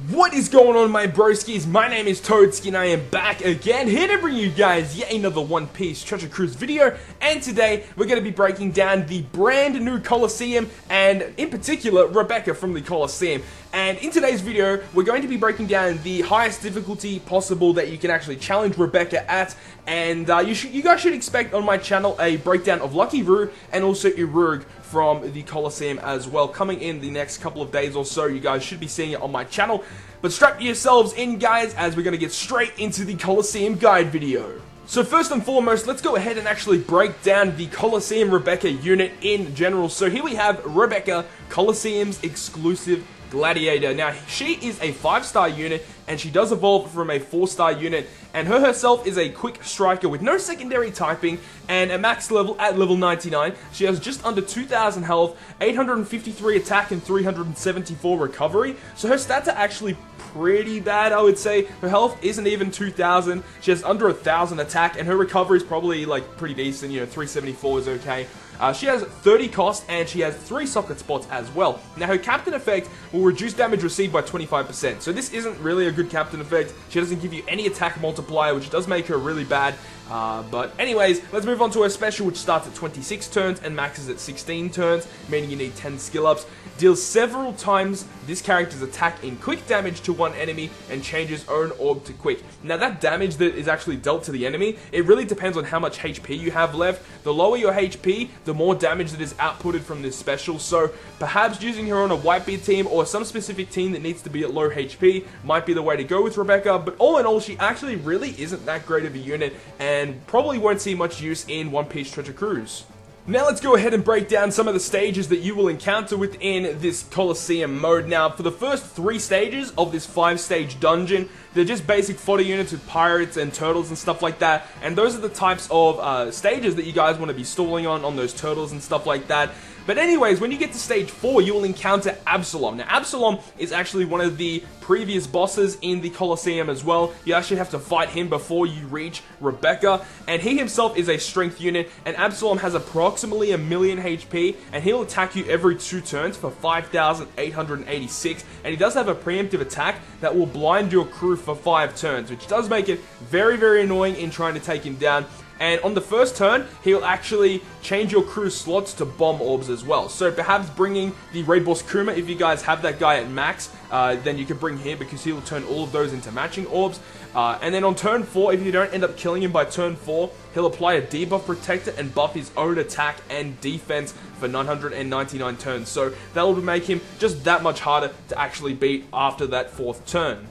What is going on, my broskiis? My name is Toadski and I am back again, here to bring you guys yet another One Piece Treasure Cruise video. And today we're going to be breaking down the brand new Coliseum, and in particular Rebecca from the Coliseum. And in today's video we're going to be breaking down the highest difficulty possible that you can actually challenge Rebecca at. And you guys should expect on my channel a breakdown of Lucky Roo and also Urug from the Coliseum as well, coming in the next couple of days or so. You guys should be seeing it on my channel. But strap yourselves in, guys, as we're going to get straight into the Coliseum guide video. So first and foremost, let's go ahead and actually break down the Coliseum Rebecca unit in general. So here we have Rebecca, Coliseum's exclusive gladiator. Now, she is a 5-star unit, and she does evolve from a 4-star unit, and her herself is a quick striker with no secondary typing, and a max level at level 99. She has just under 2,000 health, 853 attack, and 374 recovery, so her stats are actually pretty bad, I would say. Her health isn't even 2,000, she has under 1,000 attack, and her recovery is probably, like, pretty decent, you know, 374 is okay. She has 30 cost, and she has 3 socket spots as well. Now, her captain effect will reduce damage received by 25%, so this isn't really a good captain effect. She doesn't give you any attack multiplier, which does make her really bad. But anyways, let's move on to her special, which starts at 26 turns and maxes at 16 turns, meaning you need 10 skill ups. Deals several times this character's attack in quick damage to one enemy and changes own orb to quick. Now, that damage that is actually dealt to the enemy, it really depends on how much HP you have left. The lower your HP, the more damage that is outputted from this special. So perhaps using her on a Whitebeard team or some specific team that needs to be at low HP might be the way to go with Rebecca. But all in all, she actually really isn't that great of a unit, and probably won't see much use in One Piece Treasure Cruise. Now let's go ahead and break down some of the stages that you will encounter within this Coliseum mode. Now, for the first 3 stages of this 5-stage dungeon, they're just basic fodder units with pirates and turtles and stuff like that, and those are the types of stages that you guys want to be stalling on those turtles and stuff like that. But anyways, when you get to stage 4, you will encounter Absalom. Now, Absalom is actually one of the previous bosses in the Coliseum as well. You actually have to fight him before you reach Rebecca, and he himself is a strength unit, and Absalom has approximately 1,000,000 HP, and he'll attack you every 2 turns for 5,886, and he does have a preemptive attack that will blind your crew for 5 turns, which does make it very, very annoying in trying to take him down. And on the first turn, he'll actually change your crew's slots to bomb orbs as well. So perhaps bringing the Raid Boss Kuma, if you guys have that guy at max, then you can bring him, because he'll turn all of those into matching orbs. And then on turn 4, if you don't end up killing him by turn 4, he'll apply a debuff protector and buff his own attack and defense for 999 turns. So that will make him just that much harder to actually beat after that 4th turn.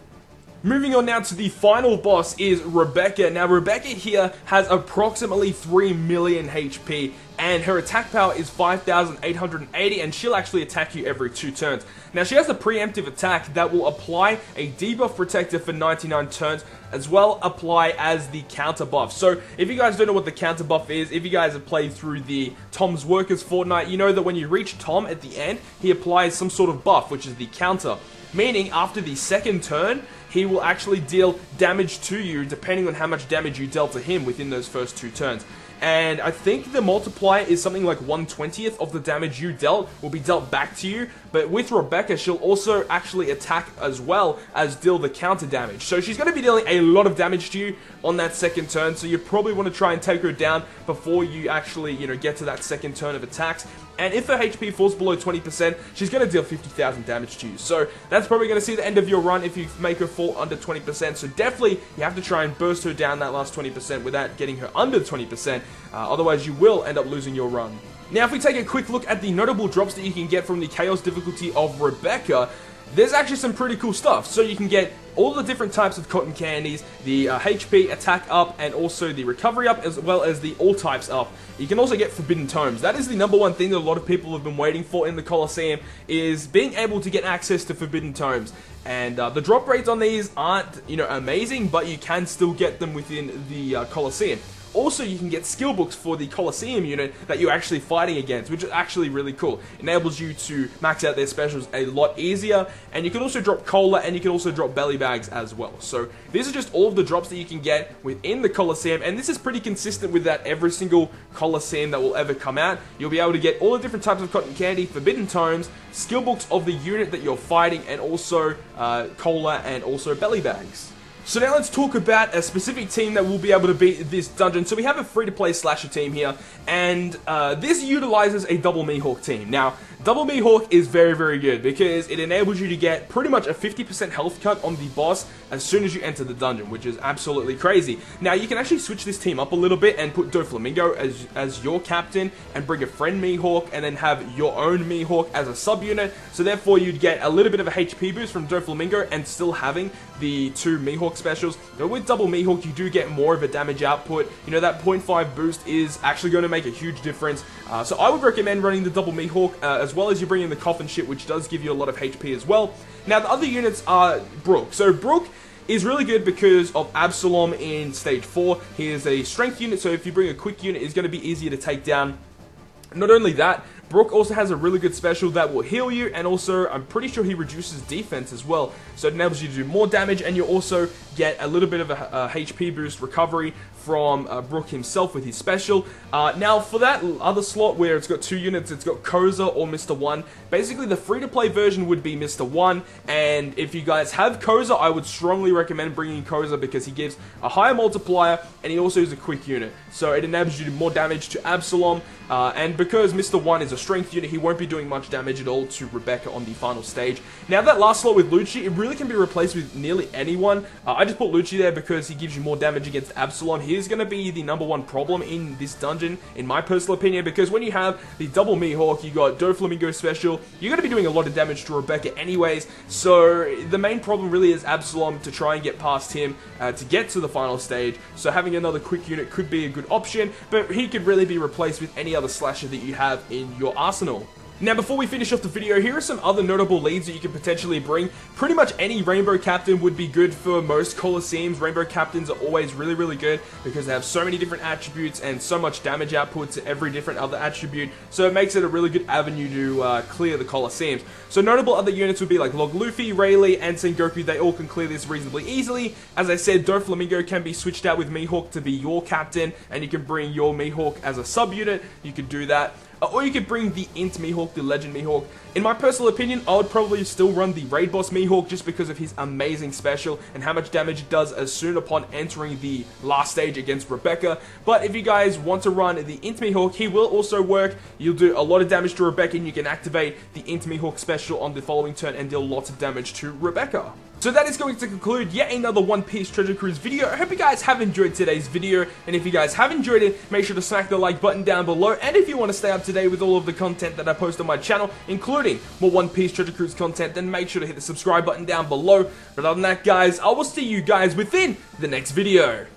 Moving on now to the final boss is Rebecca. Now, Rebecca here has approximately 3,000,000 HP, and her attack power is 5,880, and she'll actually attack you every 2 turns. Now, she has a preemptive attack that will apply a debuff protector for 99 turns, as well apply as the counter buff. So, if you guys don't know what the counter buff is, if you guys have played through the Tom's Workers Fortnite, you know that when you reach Tom at the end, he applies some sort of buff, which is the counter. Meaning, after the 2nd turn, he will actually deal damage to you depending on how much damage you dealt to him within those first 2 turns. And I think the multiplier is something like 1/20th of the damage you dealt will be dealt back to you. But with Rebecca, she'll also actually attack as well as deal the counter damage. So she's going to be dealing a lot of damage to you on that 2nd turn. So you probably want to try and take her down before you actually, you know, get to that 2nd turn of attacks. And if her HP falls below 20%, she's going to deal 50,000 damage to you. So that's probably going to see the end of your run if you make her fall under 20%. So definitely, you have to try and burst her down that last 20% without getting her under 20%. Otherwise, you will end up losing your run. Now, if we take a quick look at the notable drops that you can get from the Chaos difficulty of Rebecca, there's actually some pretty cool stuff. So you can get all the different types of cotton candies, the HP attack up, and also the recovery up, as well as the all types up. You can also get forbidden tomes. That is the #1 thing that a lot of people have been waiting for in the Coliseum, is being able to get access to forbidden tomes. And the drop rates on these aren't, you know, amazing, but you can still get them within the Coliseum. Also, you can get skill books for the Coliseum unit that you're actually fighting against, which is actually really cool. Enables you to max out their specials a lot easier, and you can also drop cola, and you can also drop belly bags as well. So these are just all of the drops that you can get within the Coliseum, and this is pretty consistent with that every single Coliseum that will ever come out. You'll be able to get all the different types of cotton candy, forbidden tomes, skill books of the unit that you're fighting, and also cola and also belly bags. So now let's talk about a specific team that will be able to beat this dungeon. So we have a free-to-play slasher team here, and this utilizes a double Mihawk team. Now, double Mihawk is very, very good because it enables you to get pretty much a 50% health cut on the boss as soon as you enter the dungeon, which is absolutely crazy. Now, you can actually switch this team up a little bit and put Doflamingo as your captain and bring a friend Mihawk and then have your own Mihawk as a sub-unit. So therefore, you'd get a little bit of a HP boost from Doflamingo and still having the two Mihawk specials. But with double Mihawk, you do get more of a damage output. You know, that 0.5 boost is actually going to make a huge difference. So I would recommend running the double Mihawk, as well as you bring in the coffin ship, which does give you a lot of HP as well. Now, the other units are Brook. So Brook is really good because of Absalom in stage 4. He is a strength unit, so if you bring a quick unit, it's going to be easier to take down. Not only that, Brook also has a really good special that will heal you, and also I'm pretty sure he reduces defense as well, so it enables you to do more damage, and you also get a little bit of a HP boost recovery from Brook himself with his special. Now for that other slot where it's got two units, it's got Koza or Mr. 1. Basically the free-to-play version would be Mr. 1, and if you guys have Koza, I would strongly recommend bringing Koza because he gives a higher multiplier, and he also is a quick unit, so it enables you to do more damage to Absalom, and because Mr. 1 is a strength unit, he won't be doing much damage at all to Rebecca on the final stage. Now that last slot with Lucci, it really can be replaced with nearly anyone. I just put Lucci there because he gives you more damage against Absalom. He is going to be the #1 problem in this dungeon, in my personal opinion, because when you have the double Mihawk, you got Doflamingo special, you're going to be doing a lot of damage to Rebecca anyways, so the main problem really is Absalom to try and get past him to get to the final stage, so having another quick unit could be a good option, but he could really be replaced with any other slasher that you have in your arsenal. Now, before we finish off the video, here are some other notable leads that you can potentially bring. Pretty much any Rainbow Captain would be good for most Coliseums. Rainbow Captains are always really, really good because they have so many different attributes and so much damage output to every different other attribute, so it makes it a really good avenue to clear the Coliseums. So notable other units would be like Log Luffy, Rayleigh, and Sengoku. They all can clear this reasonably easily. As I said, Doflamingo can be switched out with Mihawk to be your captain, and you can bring your Mihawk as a sub-unit. You could do that. Or you could bring the Int Mihawk, the Legend Mihawk. In my personal opinion, I would probably still run the Raid Boss Mihawk just because of his amazing special and how much damage it does as soon upon entering the last stage against Rebecca. But if you guys want to run the Int Mihawk, he will also work. You'll do a lot of damage to Rebecca, and you can activate the Int Mihawk special on the following turn and deal lots of damage to Rebecca. So that is going to conclude yet another One Piece Treasure Cruise video. I hope you guys have enjoyed today's video, and if you guys have enjoyed it, make sure to smack the like button down below, and if you want to stay up to date with all of the content that I post on my channel, including more One Piece Treasure Cruise content, then make sure to hit the subscribe button down below. But other than that, guys, I will see you guys within the next video.